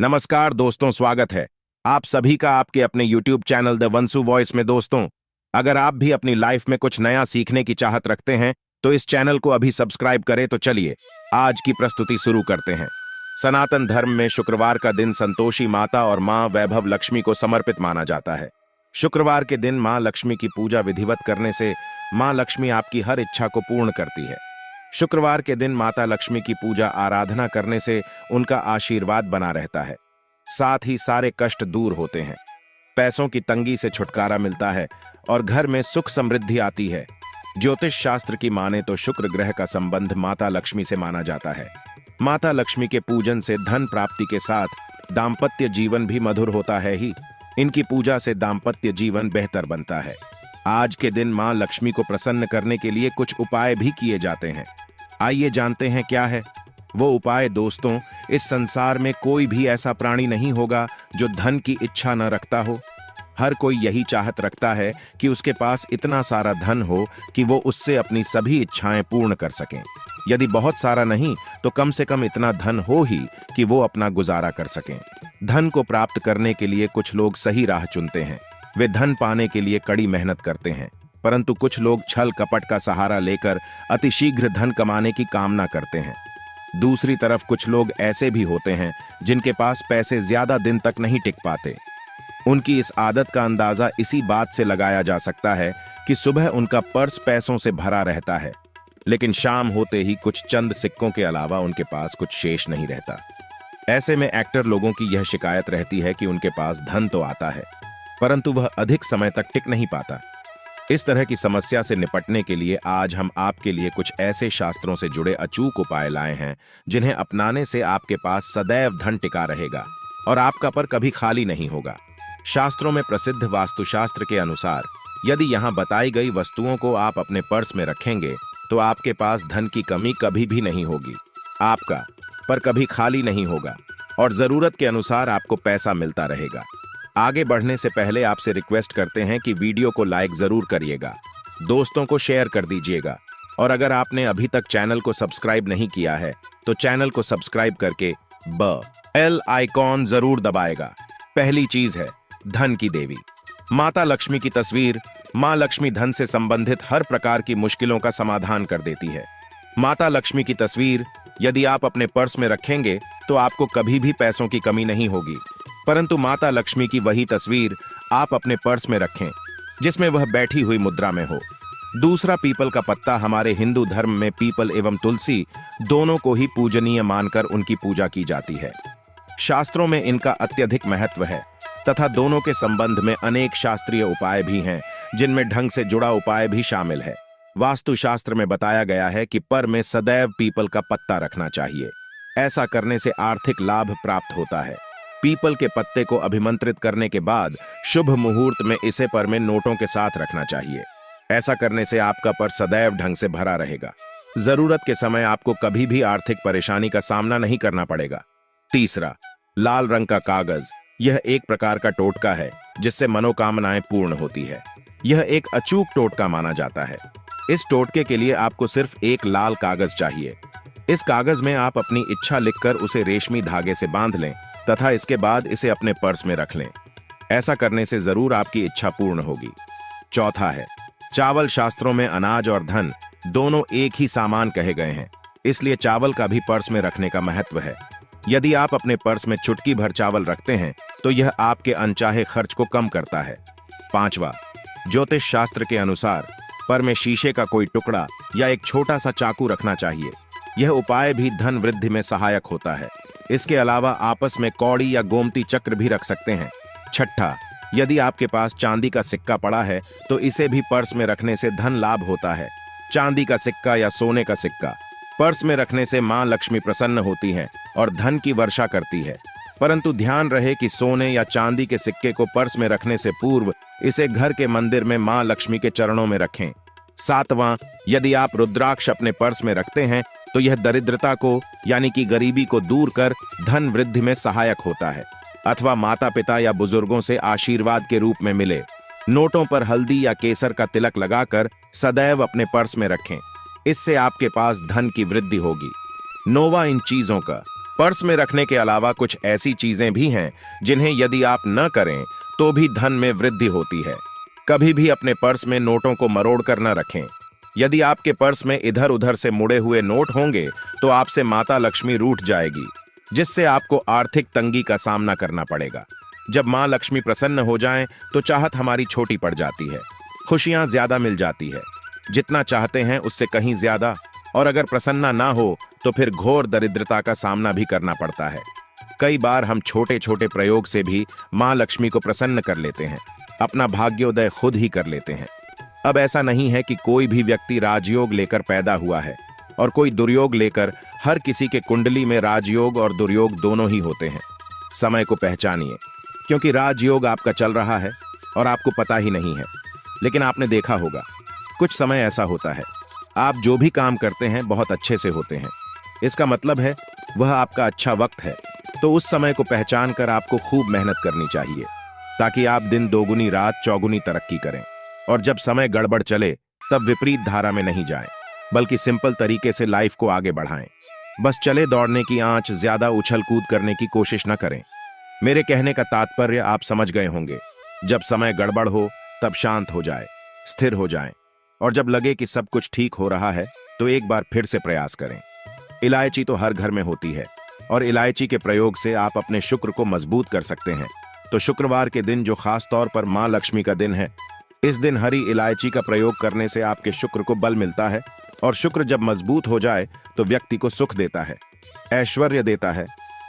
नमस्कार दोस्तों, स्वागत है आप सभी का आपके अपने YouTube चैनल द वंसु वॉइस में। दोस्तों, अगर आप भी अपनी लाइफ में कुछ नया सीखने की चाहत रखते हैं तो इस चैनल को अभी सब्सक्राइब करें। तो चलिए आज की प्रस्तुति शुरू करते हैं। सनातन धर्म में शुक्रवार का दिन संतोषी माता और मां वैभव लक्ष्मी को समर्पित माना जाता है। शुक्रवार के दिन मां लक्ष्मी की पूजा विधिवत करने से मां लक्ष्मी आपकी हर इच्छा को पूर्ण करती है। शुक्रवार के दिन माता लक्ष्मी की पूजा आराधना करने से उनका आशीर्वाद बना रहता है, साथ ही सारे कष्ट दूर होते हैं, पैसों की तंगी से छुटकारा मिलता है और घर में सुख समृद्धि आती है। ज्योतिष शास्त्र की माने तो शुक्र ग्रह का संबंध माता लक्ष्मी से माना जाता है। माता लक्ष्मी के पूजन से धन प्राप्ति के साथ दाम्पत्य जीवन भी मधुर होता है ही। इनकी पूजा से दाम्पत्य जीवन बेहतर बनता है। आज के दिन मां लक्ष्मी को प्रसन्न करने के लिए कुछ उपाय भी किए जाते हैं। आइए जानते हैं क्या है वो उपाय। दोस्तों, इस संसार में कोई भी ऐसा प्राणी नहीं होगा जो धन की इच्छा न रखता हो। हर कोई यही चाहत रखता है कि उसके पास इतना सारा धन हो कि वो उससे अपनी सभी इच्छाएं पूर्ण कर सकें। यदि बहुत सारा नहीं तो कम से कम इतना धन हो ही कि वो अपना गुजारा कर सकें। धन को प्राप्त करने के लिए कुछ लोग सही राह चुनते हैं। वे धन पाने के लिए कड़ी मेहनत करते हैं, परंतु कुछ लोग छल कपट का सहारा लेकर अतिशीघ्र धन कमाने की कामना करते हैं। दूसरी तरफ कुछ लोग ऐसे भी होते हैं जिनके पास पैसे ज्यादा दिन तक नहीं टिक पाते। उनकी इस आदत का अंदाजा इसी बात से लगाया जा सकता है कि सुबह उनका पर्स पैसों से भरा रहता है, लेकिन शाम होते ही कुछ चंद सिक्कों के अलावा उनके पास कुछ शेष नहीं रहता। ऐसे में एक्टर लोगों की यह शिकायत रहती है कि उनके पास धन तो आता है परंतु वह अधिक समय तक टिक नहीं पाता। इस तरह की समस्या से निपटने के लिए आज हम आपके लिए कुछ ऐसे शास्त्रों से जुड़े अचूक उपाय लाए हैं जिन्हें अपनाने से आपके पास सदैव धन टिका रहेगा और आपका पर कभी खाली नहीं होगा। शास्त्रों में प्रसिद्ध वास्तुशास्त्र के अनुसार यदि यहाँ बताई गई वस्तुओं को आप अपने पर्स में रखेंगे तो आपके पास धन की कमी कभी भी नहीं होगी। आपका पर कभी खाली नहीं होगा और जरूरत के अनुसार आपको पैसा मिलता रहेगा। आगे बढ़ने से पहले आपसे रिक्वेस्ट करते हैं कि वीडियो को लाइक जरूर करिएगा, दोस्तों को शेयर कर दीजिएगा और अगर आपने अभी तक चैनल को सब्सक्राइब नहीं किया है तो चैनल को सब्सक्राइब करके बेल आइकॉन जरूर दबाएगा। पहली चीज है धन की देवी माता लक्ष्मी की तस्वीर। मां लक्ष्मी धन से संबंधित हर प्रकार की मुश्किलों का समाधान कर देती है। माता लक्ष्मी की तस्वीर यदि आप अपने पर्स में रखेंगे तो आपको कभी भी पैसों की कमी नहीं होगी, परंतु माता लक्ष्मी की वही तस्वीर आप अपने पर्स में रखें जिसमें वह बैठी हुई मुद्रा में हो। दूसरा, पीपल का पत्ता। हमारे हिंदू धर्म में पीपल एवं तुलसी दोनों को ही पूजनीय मानकर उनकी पूजा की जाती है। शास्त्रों में इनका अत्यधिक महत्व है तथा दोनों के संबंध में अनेक शास्त्रीय उपाय भी हैं जिनमें ढंग से जुड़ा उपाय भी शामिल है। वास्तुशास्त्र में बताया गया है कि पर में सदैव पीपल का पत्ता रखना चाहिए। ऐसा करने से आर्थिक लाभ प्राप्त होता है। पीपल के पत्ते को अभिमंत्रित करने के बाद शुभ मुहूर्त में इसे पर में नोटों के साथ रखना चाहिए। ऐसा करने से आपका पर सदैव ढंग से भरा रहेगा। जरूरत के समय आपको कभी भी आर्थिक परेशानी का सामना नहीं करना पड़ेगा। तीसरा, लाल रंग का कागज। यह एक प्रकार का टोटका है जिससे मनोकामनाएं पूर्ण होती है। यह एक अचूक टोटका माना जाता है। इस टोटके के लिए आपको सिर्फ एक लाल कागज चाहिए। इस कागज में आप अपनी इच्छा लिखकर उसे रेशमी धागे से बांध लें तथा इसके बाद इसे अपने पर्स में रख लें। ऐसा करने से जरूर आपकी इच्छा पूर्ण होगी। चौथा है चावल। शास्त्रों में अनाज और धन दोनों एक ही सामान कहे गए हैं, इसलिए चावल का भी पर्स में रखने का महत्व है। यदि आप अपने पर्स में चुटकी भर चावल रखते हैं तो यह आपके अनचाहे खर्च को कम करता है। पांचवा, ज्योतिष शास्त्र के अनुसार पर में शीशे का कोई टुकड़ा या एक छोटा सा चाकू रखना चाहिए। यह उपाय भी धन वृद्धि में सहायक होता है। इसके अलावा आपस में कौड़ी या गोमती चक्र भी रख सकते हैं। छठा, यदि आपके पास चांदी का सिक्का पड़ा है तो इसे भी पर्स में रखने से धन लाभ होता है। चांदी का सिक्का या सोने का सिक्का पर्स में रखने से मां लक्ष्मी प्रसन्न होती हैं और धन की वर्षा करती है, परंतु ध्यान रहे कि सोने या चांदी के सिक्के को पर्स में रखने से पूर्व इसे घर के मंदिर में मां लक्ष्मी के चरणों में रखें। सातवां, यदि आप रुद्राक्ष अपने पर्स में रखते हैं तो यह दरिद्रता को यानी कि गरीबी को दूर कर धन वृद्धि में सहायक होता है अथवा माता पिता या बुजुर्गों से आशीर्वाद के रूप में मिले। नोटों पर हल्दी या केसर का तिलक लगाकर सदैव अपने पर्स में रखें। इससे आपके पास धन की वृद्धि होगी। नौवां, इन चीजों का पर्स में रखने के अलावा कुछ ऐसी चीजें भी हैं जिन्हें यदि आप न करें तो भी धन में वृद्धि होती है। कभी भी अपने पर्स में नोटों को मरोड़ कर न रखें। यदि आपके पर्स में इधर उधर से मुड़े हुए नोट होंगे तो आपसे माता लक्ष्मी रूठ जाएगी, जिससे आपको आर्थिक तंगी का सामना करना पड़ेगा। जब मां लक्ष्मी प्रसन्न हो जाएं तो चाहत हमारी छोटी पड़ जाती है, खुशियां ज्यादा मिल जाती है, जितना चाहते हैं उससे कहीं ज्यादा, और अगर प्रसन्ना ना हो तो फिर घोर दरिद्रता का सामना भी करना पड़ता है। कई बार हम छोटे छोटे प्रयोग से भी मां लक्ष्मी को प्रसन्न कर लेते हैं, अपना भाग्योदय खुद ही कर लेते हैं। अब ऐसा नहीं है कि कोई भी व्यक्ति राजयोग लेकर पैदा हुआ है और कोई दुर्योग लेकर। हर किसी के कुंडली में राजयोग और दुर्योग दोनों ही होते हैं। समय को पहचानिए, क्योंकि राजयोग आपका चल रहा है और आपको पता ही नहीं है। लेकिन आपने देखा होगा कुछ समय ऐसा होता है, आप जो भी काम करते हैं बहुत अच्छे से होते हैं। इसका मतलब है वह आपका अच्छा वक्त है। तो उस समय को पहचान कर आपको खूब मेहनत करनी चाहिए, ताकि आप दिन दोगुनी रात चौगुनी तरक्की करें। और जब समय गड़बड़ चले तब विपरीत धारा में नहीं जाएं, बल्कि सिंपल तरीके से लाइफ को आगे बढ़ाएं। बस चले दौड़ने की आंच, ज्यादा उछल कूद करने की कोशिश न करें। मेरे कहने का तात्पर्य आप समझ गए होंगे। जब समय गड़बड़ हो तब शांत हो जाए, स्थिर हो जाएं, और जब लगे कि सब कुछ ठीक हो रहा है तो एक बार फिर से प्रयास करें। इलायची तो हर घर में होती है और इलायची के प्रयोग से आप अपने शुक्र को मजबूत कर सकते हैं। तो शुक्रवार के दिन, जो खास तौर पर मां लक्ष्मी का दिन है, इस दिन हरी इलायची का प्रयोग करने से आपके शुक्र को बल मिलता है। और शुक्र जब मजबूत हो जाए तो व्यक्ति को सुख देता है, ऐश्वर्य देता है,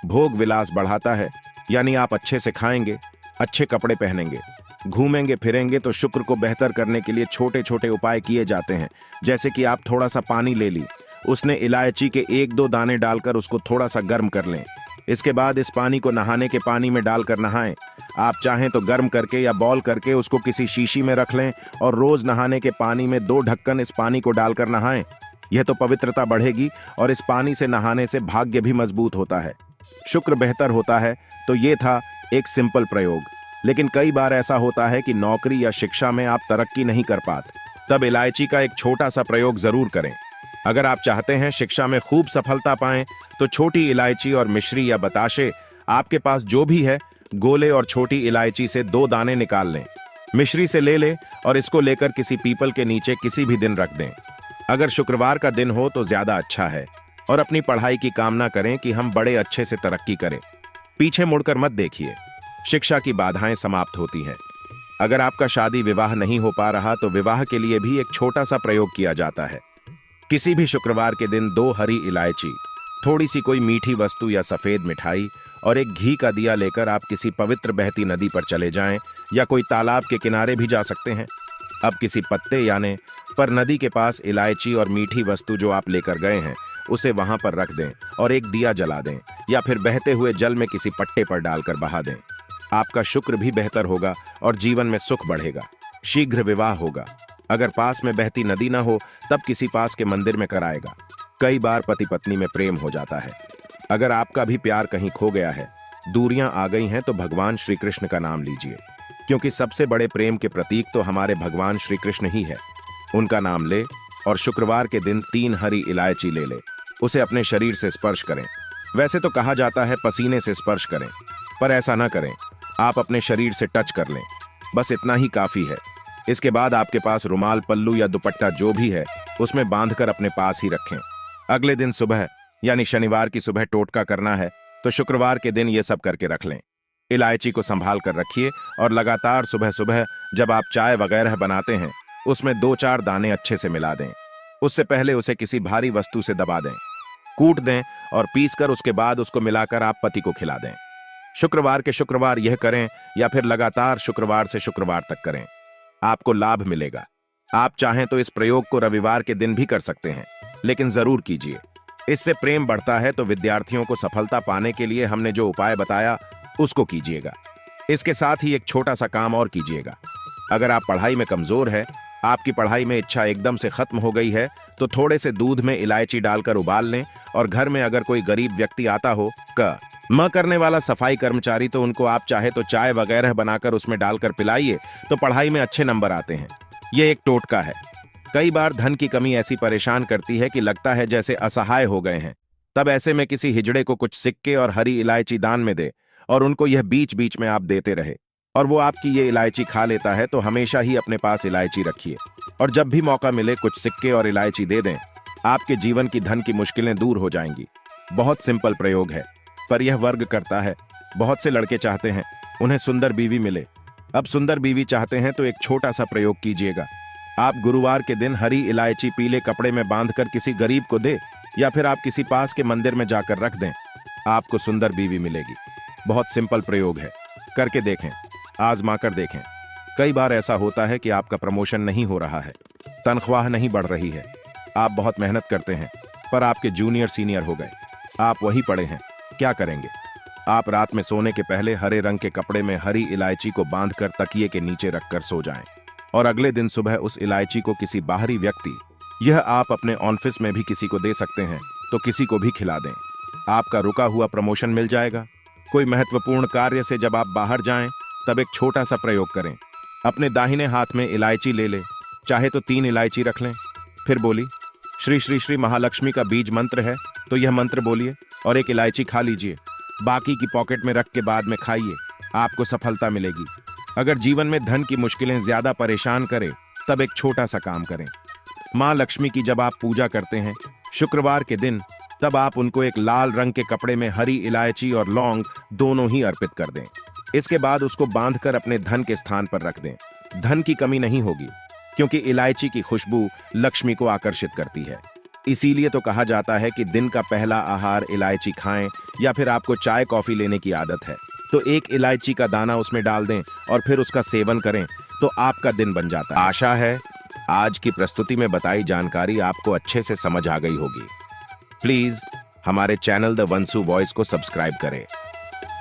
भोग विलास बढ़ाता है। यानी आप अच्छे से खाएंगे, अच्छे कपड़े पहनेंगे, घूमेंगे फिरेंगे। तो शुक्र को बेहतर करने के लिए छोटे छोटे उपाय किए जाते हैं। जैसे कि आप थोड़ा सा पानी ले ली, उसने इलायची के 1-2 दाने डालकर उसको थोड़ा सा गर्म कर लें। इसके बाद इस पानी को नहाने के पानी में डालकर नहाएं। आप चाहें तो गर्म करके या बॉल करके उसको किसी शीशी में रख लें और रोज नहाने के पानी में 2 ढक्कन इस पानी को डालकर नहाएं। यह तो पवित्रता बढ़ेगी और इस पानी से नहाने से भाग्य भी मजबूत होता है, शुक्र बेहतर होता है। तो ये था एक सिंपल प्रयोग। लेकिन कई बार ऐसा होता है कि नौकरी या शिक्षा में आप तरक्की नहीं कर पाते, तब इलायची का एक छोटा सा प्रयोग जरूर करें। अगर आप चाहते हैं शिक्षा में खूब सफलता पाएं तो छोटी इलायची और मिश्री या बताशे, आपके पास जो भी है, गोले और छोटी इलायची से 2 दाने निकाल लें, मिश्री से ले लें और इसको लेकर किसी पीपल के नीचे किसी भी दिन रख दें। अगर शुक्रवार का दिन हो तो ज्यादा अच्छा है। और अपनी पढ़ाई की कामना करें कि हम बड़े अच्छे से तरक्की करें। पीछे मुड़कर मत देखिए, शिक्षा की बाधाएं समाप्त होती हैं। अगर आपका शादी विवाह नहीं हो पा रहा तो विवाह के लिए भी एक छोटा सा प्रयोग किया जाता है। किसी भी शुक्रवार के दिन 2 हरी इलायची, थोड़ी सी कोई मीठी वस्तु या सफेद मिठाई और एक घी का दिया लेकर आप किसी पवित्र बहती नदी पर चले जाएं, या कोई तालाब के किनारे भी जा सकते हैं। अब किसी पत्ते यानी पर नदी के पास इलायची और मीठी वस्तु जो आप लेकर गए हैं उसे वहां पर रख दें और एक दिया जला दें, या फिर बहते हुए जल में किसी पट्टे पर डालकर बहा दें। आपका शुक्र भी बेहतर होगा और जीवन में सुख बढ़ेगा। शीघ्र विवाह होगा। अगर पास में बहती नदी ना हो तब किसी पास के मंदिर में कराएगा। कई बार पति पत्नी में प्रेम हो जाता है। अगर आपका भी प्यार कहीं खो गया है, दूरियां आ गई हैं, तो भगवान श्री कृष्ण का नाम लीजिए, क्योंकि सबसे बड़े प्रेम के प्रतीक तो हमारे भगवान श्री कृष्ण ही है। उनका नाम ले और शुक्रवार के दिन 3 हरी इलायची ले ले, उसे अपने शरीर से स्पर्श करें। वैसे तो कहा जाता है पसीने से स्पर्श करें, पर ऐसा ना करें, आप अपने शरीर से टच कर लें, बस इतना ही काफी है। इसके बाद आपके पास रुमाल, पल्लू या दुपट्टा जो भी है उसमें बांधकर अपने पास ही रखें। अगले दिन सुबह यानी शनिवार की सुबह टोटका करना है, तो शुक्रवार के दिन ये सब करके रख लें। इलायची को संभाल कर रखिए और लगातार सुबह सुबह जब आप चाय वगैरह बनाते हैं उसमें 2-4 दाने अच्छे से मिला दें। उससे पहले उसे किसी भारी वस्तु से दबा दें, कूट दें और पीसकर उसके बाद उसको मिलाकर आप पति को खिला दें। शुक्रवार के शुक्रवार यह करें या फिर लगातार शुक्रवार से शुक्रवार तक करें, आपको लाभ मिलेगा। आप चाहें तो इस प्रयोग को रविवार के दिन भी कर सकते हैं, लेकिन जरूर कीजिए। इससे प्रेम बढ़ता है। तो विद्यार्थियों को सफलता पाने के लिए हमने जो उपाय बताया उसको कीजिएगा। इसके साथ ही एक छोटा सा काम और कीजिएगा। अगर आप पढ़ाई में कमजोर है, आपकी पढ़ाई में इच्छा एकदम से खत्म हो गई है, तो थोड़े से दूध में इलायची डालकर उबाल लें और घर में अगर कोई गरीब व्यक्ति आता हो, म करने वाला सफाई कर्मचारी, तो उनको आप चाहे तो चाय वगैरह बनाकर उसमें डालकर पिलाइए, तो पढ़ाई में अच्छे नंबर आते हैं। यह एक टोटका है। कई बार धन की कमी ऐसी परेशान करती है कि लगता है जैसे असहाय हो गए हैं। तब ऐसे में किसी हिजड़े को कुछ सिक्के और हरी इलायची दान में दे और उनको यह बीच बीच में आप देते रहे और वो आपकी ये इलायची खा लेता है तो हमेशा ही अपने पास इलायची रखिए और जब भी मौका मिले कुछ सिक्के और इलायची दे दें। आपके जीवन की धन की मुश्किलें दूर हो जाएंगी। बहुत सिंपल प्रयोग है, पर यह वर्क करता है। बहुत से लड़के चाहते हैं उन्हें सुंदर बीवी मिले। अब सुंदर बीवी चाहते हैं तो एक छोटा सा प्रयोग कीजिएगा। आप गुरुवार के दिन हरी इलायची पीले कपड़े में बांधकर किसी गरीब को दे या फिर आप किसी पास के मंदिर में जाकर रख दें। आपको सुंदर बीवी मिलेगी। बहुत सिंपल प्रयोग है, करके देखें, आजमा कर देखें। कई बार ऐसा होता है कि आपका प्रमोशन नहीं हो रहा है, तनख्वाह नहीं बढ़ रही है, आप बहुत मेहनत करते हैं पर आपके जूनियर सीनियर हो गए, आप वहीं पड़े हैं। क्या करेंगे? आप रात में सोने के पहले हरे रंग के कपड़े में हरी इलायची को बांधकर तकिए के नीचे रखकर सो जाएं और अगले दिन सुबह उस इलायची को किसी बाहरी व्यक्ति, यह आप अपने ऑफिस में भी किसी को दे सकते हैं, तो किसी को भी खिला दें। आपका रुका हुआ प्रमोशन मिल जाएगा। कोई महत्वपूर्ण कार्य से जब आप बाहर जाएं तब एक छोटा सा प्रयोग करें। अपने दाहिने हाथ में इलायची ले ले, चाहे तो 3 इलायची रख लें। फिर बोली श्री श्री श्री महालक्ष्मी का बीज मंत्र है तो यह मंत्र बोलिए और एक इलायची खा लीजिए। बाकी की पॉकेट में रख के बाद में खाइए, आपको सफलता मिलेगी। अगर जीवन में धन की मुश्किलें ज्यादा परेशान करें तब एक छोटा सा काम करें। मां लक्ष्मी की जब आप पूजा करते हैं शुक्रवार के दिन, तब आप उनको एक लाल रंग के कपड़े में हरी इलायची और लौंग दोनों ही अर्पित कर दें। इसके बाद उसको बांधकर अपने धन के स्थान पर रख दें। धन की कमी नहीं होगी क्योंकि इलायची की खुशबू लक्ष्मी को आकर्षित करती है। इसीलिए तो कहा जाता है कि दिन का पहला आहार इलायची खाएं, या फिर आपको चाय कॉफी लेने की आदत है तो एक इलायची का दाना उसमें डाल दें और फिर उसका सेवन करें तो आपका दिन बन जाता है। आशा है आज की प्रस्तुति में बताई जानकारी आपको अच्छे से समझ आ गई होगी। प्लीज हमारे चैनल द वंसु वॉइस को सब्सक्राइब करें।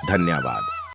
धन्यवाद।